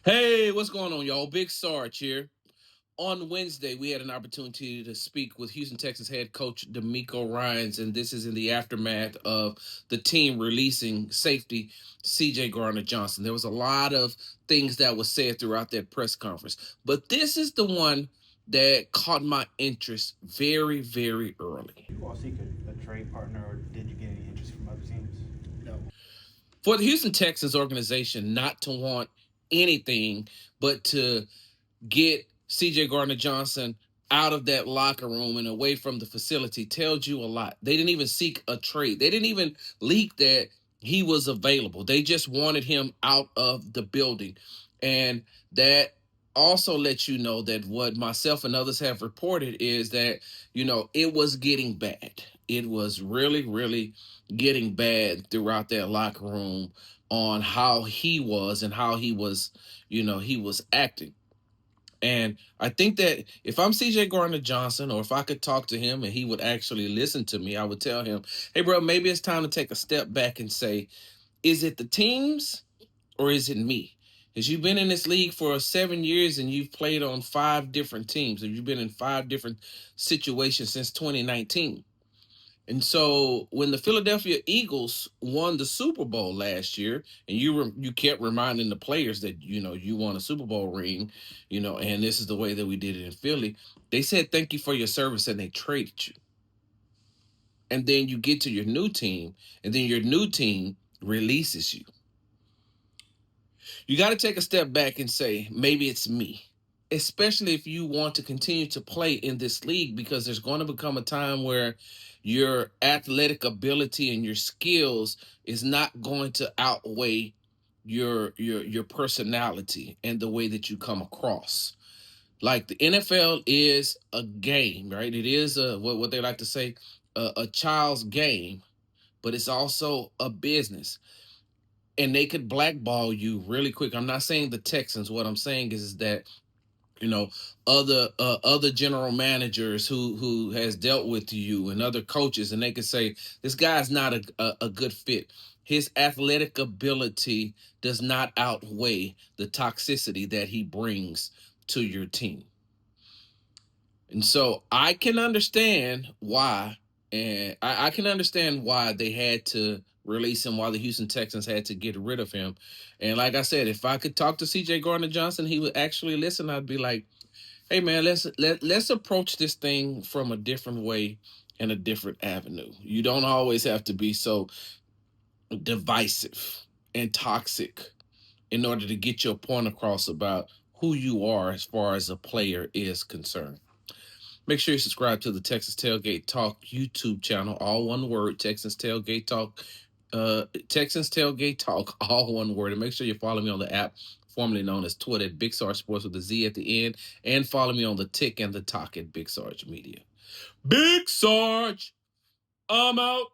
Hey, what's going on, y'all? Big Sarge here. On Wednesday, we had an opportunity to speak with Houston Texans head coach D'Amico Ryans, and this is in the aftermath of the team releasing safety CJ Gardner-Johnson. There was a lot of things that was said throughout that press conference, but this is the one that caught my interest very, very early. You all seek a trade partner, or did you get any interest from other teams? No. For the Houston Texans organization not to want anything but to get CJ Gardner Johnson out of that locker room and away from the facility tells you a lot. They didn't even seek a trade. They didn't even leak that he was available. They just wanted him out of the building. And that also lets you know that what myself and others have reported is that, it was getting bad. It was really, really getting bad throughout that locker room on how he was and how he was acting. And I think that if I'm CJ Gardner Johnson, or if I could talk to him and he would actually listen to me, I would tell him, hey, bro, maybe it's time to take a step back and say, is it the teams or is it me? Because you've been in this league for 7 years and you've played on 5 different teams, and you've been in 5 different situations since 2019. And so when the Philadelphia Eagles won the Super Bowl last year, and you kept reminding the players that you won a Super Bowl ring, and this is the way that we did it in Philly. They said thank you for your service, and they traded you. And then you get to your new team, and then your new team releases you. You got to take a step back and say, maybe it's me, especially if you want to continue to play in this league, because there's going to become a time where your athletic ability and your skills is not going to outweigh your personality and the way that you come across. Like, the NFL is a game, right? It is what they like to say, a child's game, but it's also a business, and they could blackball you really quick. I'm not saying the Texans. What I'm saying is that you know other general managers who has dealt with you and other coaches, and they could say this guy's not a good fit. His athletic ability does not outweigh the toxicity that he brings to your team. And so I can understand why, and I can understand why they had to release him, why the Houston Texans had to get rid of him. And like I said, if I could talk to CJ Gardner Johnson, he would actually listen. I'd be like, hey man, let's approach this thing from a different way and a different avenue. You don't always have to be so divisive and toxic in order to get your point across about who you are as far as a player is concerned. Make sure you subscribe to the Texas Tailgate Talk YouTube channel, all one word, Texas Tailgate Talk, Texas Tailgate Talk, all one word. And make sure you follow me on the app, formerly known as Twitter, at Big Sarge Sports with a Z at the end, and follow me on the Tick and the Talk at Big Sarge Media. Big Sarge, I'm out.